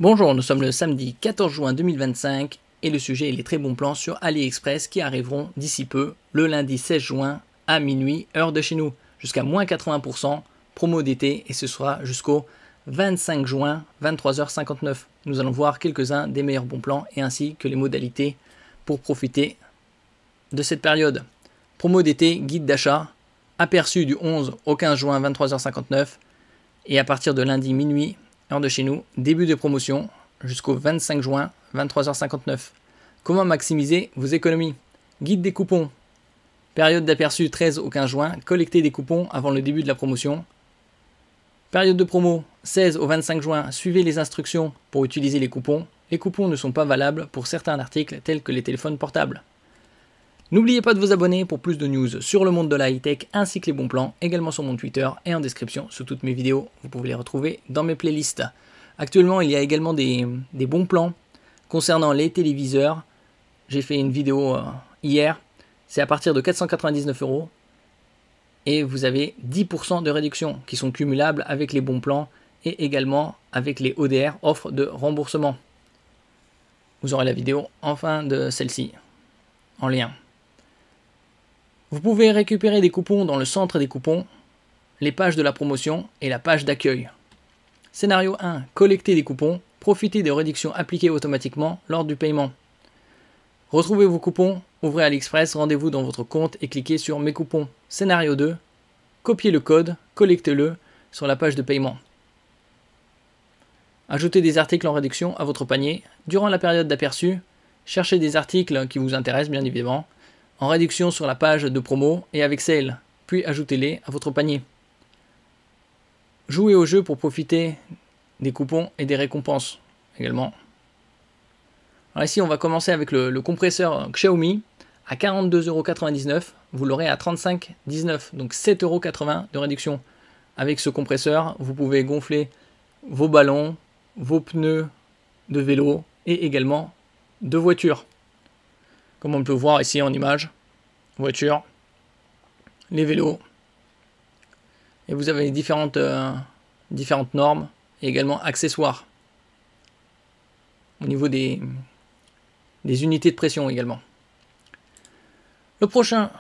Bonjour, nous sommes le samedi 14 juin 2025 et le sujet est les très bons plans sur AliExpress qui arriveront d'ici peu, le lundi 16 juin à minuit, heure de chez nous, jusqu'à moins 80%, promo d'été et ce sera jusqu'au 25 juin, 23h59. Nous allons voir quelques-uns des meilleurs bons plans et ainsi que les modalités pour profiter de cette période. Promo d'été, guide d'achat, aperçu du 11 au 15 juin, 23h59 et à partir de lundi minuit, heure de chez nous, début de promotion jusqu'au 25 juin, 23h59. Comment maximiser vos économies? Guide des coupons. Période d'aperçu 13 au 15 juin, collectez des coupons avant le début de la promotion. Période de promo 16 au 25 juin, suivez les instructions pour utiliser les coupons. Les coupons ne sont pas valables pour certains articles tels que les téléphones portables. N'oubliez pas de vous abonner pour plus de news sur le monde de la high-tech ainsi que les bons plans, également sur mon Twitter et en description sous toutes mes vidéos. Vous pouvez les retrouver dans mes playlists. Actuellement, il y a également des bons plans concernant les téléviseurs. J'ai fait une vidéo hier, c'est à partir de 499 € et vous avez 10% de réduction qui sont cumulables avec les bons plans et également avec les ODR, offres de remboursement. Vous aurez la vidéo en fin de celle-ci, en lien. Vous pouvez récupérer des coupons dans le centre des coupons, les pages de la promotion et la page d'accueil. Scénario 1. Collectez des coupons. Profitez des réductions appliquées automatiquement lors du paiement. Retrouvez vos coupons, ouvrez AliExpress, rendez-vous dans votre compte et cliquez sur Mes coupons. Scénario 2. Copiez le code, collectez-le sur la page de paiement. Ajoutez des articles en réduction à votre panier. Durant la période d'aperçu, cherchez des articles qui vous intéressent bien évidemment, en réduction sur la page de promo et avec sale, puis ajoutez-les à votre panier. Jouez au jeu pour profiter des coupons et des récompenses également. Alors ici, on va commencer avec le compresseur Xiaomi à 42,99 €. Vous l'aurez à 35,19 €, donc 7,80 € de réduction. Avec ce compresseur, vous pouvez gonfler vos ballons, vos pneus de vélo et également de voiture. Comme on peut voir ici en image, voiture, les vélos. Et vous avez différentes normes et également accessoires. Au niveau des unités de pression également. Le prochain,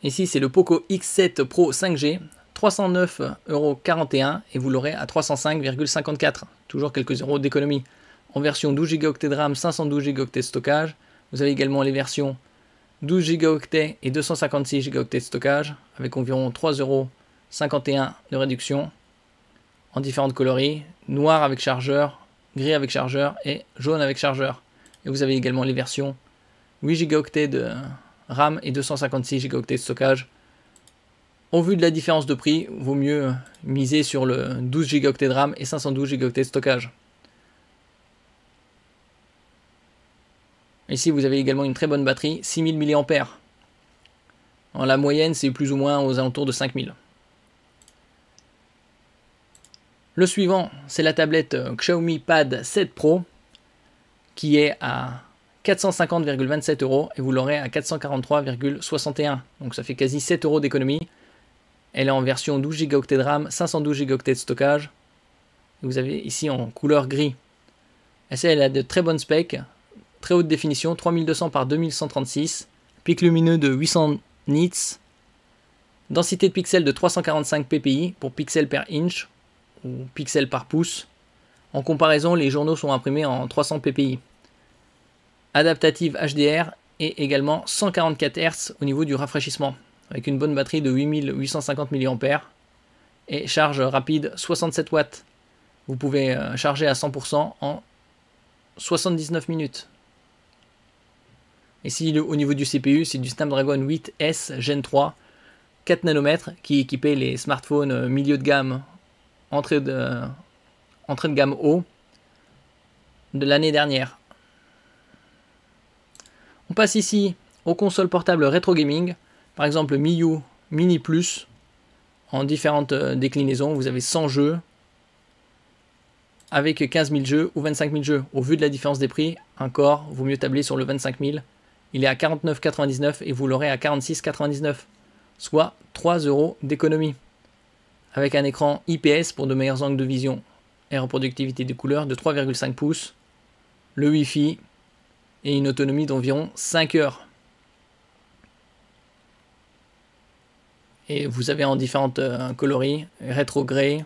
ici c'est le Poco X7 Pro 5G, 309,41 € et vous l'aurez à 305,54 €. Toujours quelques euros d'économie. En version 12 Go de RAM, 512 Go de stockage. Vous avez également les versions 12 Go et 256 Go de stockage avec environ 3,51 € de réduction en différentes coloris, noir avec chargeur, gris avec chargeur et jaune avec chargeur. Et vous avez également les versions 8 Go de RAM et 256 Go de stockage. Au vu de la différence de prix, vaut mieux miser sur le 12 Go de RAM et 512 Go de stockage. Ici, vous avez également une très bonne batterie, 6000 mAh. En la moyenne, c'est plus ou moins aux alentours de 5000. Le suivant, c'est la tablette Xiaomi Pad 7 Pro, qui est à 450,27 € et vous l'aurez à 443,61 €. Donc ça fait quasi 7 € d'économie. Elle est en version 12 Go de RAM, 512 Go de stockage. Et vous avez ici en couleur gris. Elle a de très bonnes specs. Très haute définition, 3200 par 2136, pic lumineux de 800 nits, densité de pixels de 345 ppi pour pixels per inch ou pixels par pouce. En comparaison, les journaux sont imprimés en 300 ppi. Adaptative HDR et également 144 Hz au niveau du rafraîchissement, avec une bonne batterie de 8850 mAh et charge rapide 67 watts. Vous pouvez charger à 100% en 79 minutes. Ici, au niveau du CPU, c'est du Snapdragon 8S Gen 3, 4 nanomètres, qui équipait les smartphones milieu de gamme, entrée de gamme haut, de l'année dernière. On passe ici aux consoles portables rétro gaming, par exemple Miyu Mini Plus, en différentes déclinaisons. Vous avez 100 jeux, avec 15 000 jeux ou 25 000 jeux. Au vu de la différence des prix, encore, vaut mieux tabler sur le 25 000. Il est à 49,99 € et vous l'aurez à 46,99 €, soit 3 € d'économie. Avec un écran IPS pour de meilleurs angles de vision et reproductivité des couleurs de 3,5 pouces, le Wi-Fi et une autonomie d'environ 5 heures. Et vous avez en différentes coloris, rétro grey,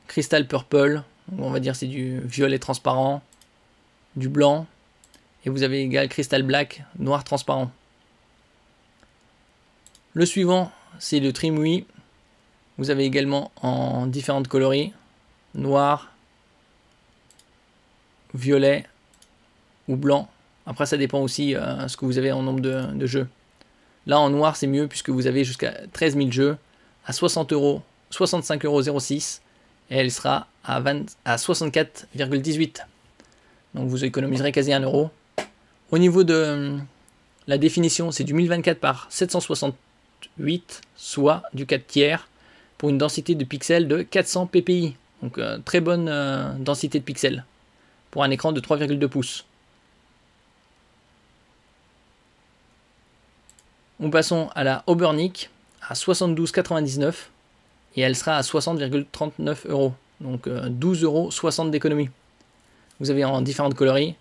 crystal purple, on va dire c'est du violet transparent, du blanc, et vous avez également crystal black, noir transparent. Le suivant, c'est le TrimWi. Vous avez également en différentes coloris, noir, violet ou blanc. Après, ça dépend aussi ce que vous avez en nombre de jeux. Là, en noir, c'est mieux puisque vous avez jusqu'à 13 000 jeux à 60 €, 65,06 € et elle sera à 64,18 €. Donc, vous économiserez quasi 1 €. Au niveau de la définition, c'est du 1024 par 768, soit du 4 tiers, pour une densité de pixels de 400 ppi. Donc, très bonne densité de pixels pour un écran de 3,2 pouces. Nous passons à la Obernik à 72,99 et elle sera à 60,39 €. Donc 12,60 € d'économie. Vous avez en différentes coloris.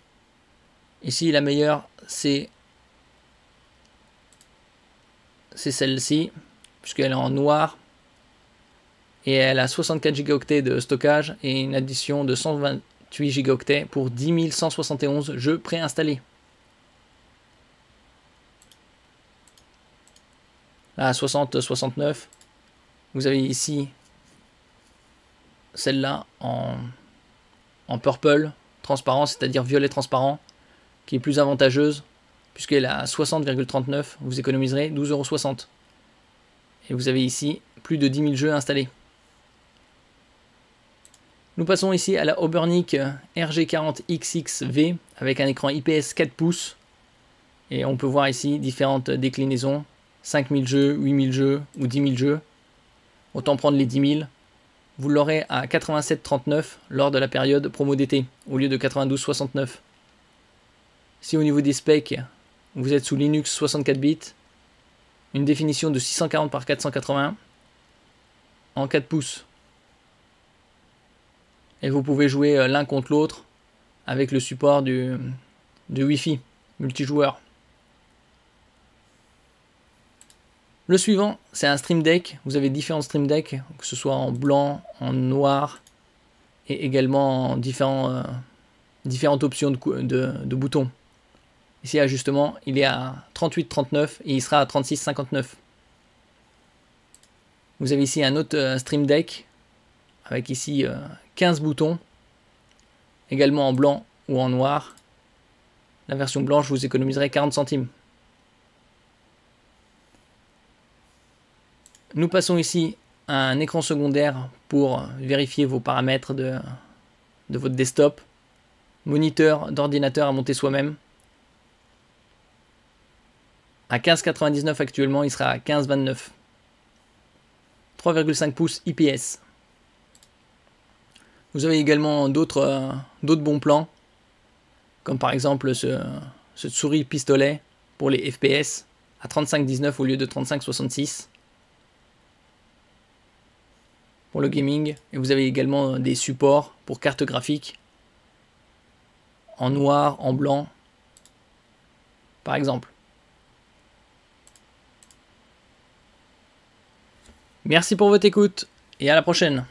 Ici, la meilleure, c'est celle-ci, puisqu'elle est en noir. Et elle a 64 Go de stockage et une addition de 128 Go pour 10 171 jeux préinstallés. Là, à 60-69, vous avez ici celle-là en purple transparent, c'est-à-dire violet transparent, qui est plus avantageuse, puisqu'elle est à 60,39, vous économiserez 12,60 €. Et vous avez ici plus de 10 000 jeux installés. Nous passons ici à la Obernik RG40XX-V avec un écran IPS 4 pouces. Et on peut voir ici différentes déclinaisons. 5000 jeux, 8000 jeux ou 10 000 jeux. Autant prendre les 10 000. Vous l'aurez à 87,39 lors de la période promo d'été, au lieu de 92,69. Si au niveau des specs, vous êtes sous Linux 64 bits, une définition de 640 par 480 en 4 pouces. Et vous pouvez jouer l'un contre l'autre avec le support de Wi-Fi multijoueur. Le suivant, c'est un Stream Deck. Vous avez différents Stream Deck, que ce soit en blanc, en noir, et également en différentes options de boutons. Ici, ajustement, il est à 38,39 et il sera à 36,59. Vous avez ici un autre Stream Deck, avec ici 15 boutons, également en blanc ou en noir. La version blanche, vous économiserez 40 centimes. Nous passons ici à un écran secondaire pour vérifier vos paramètres de votre desktop. Moniteur d'ordinateur à monter soi-même. À 15,99 actuellement, il sera à 15,29. 3,5 pouces IPS. Vous avez également d'autres bons plans, comme par exemple ce souris pistolet pour les FPS à 35,19 au lieu de 35,66. Pour le gaming, et vous avez également des supports pour cartes graphiques en noir, en blanc, par exemple. Merci pour votre écoute et à la prochaine.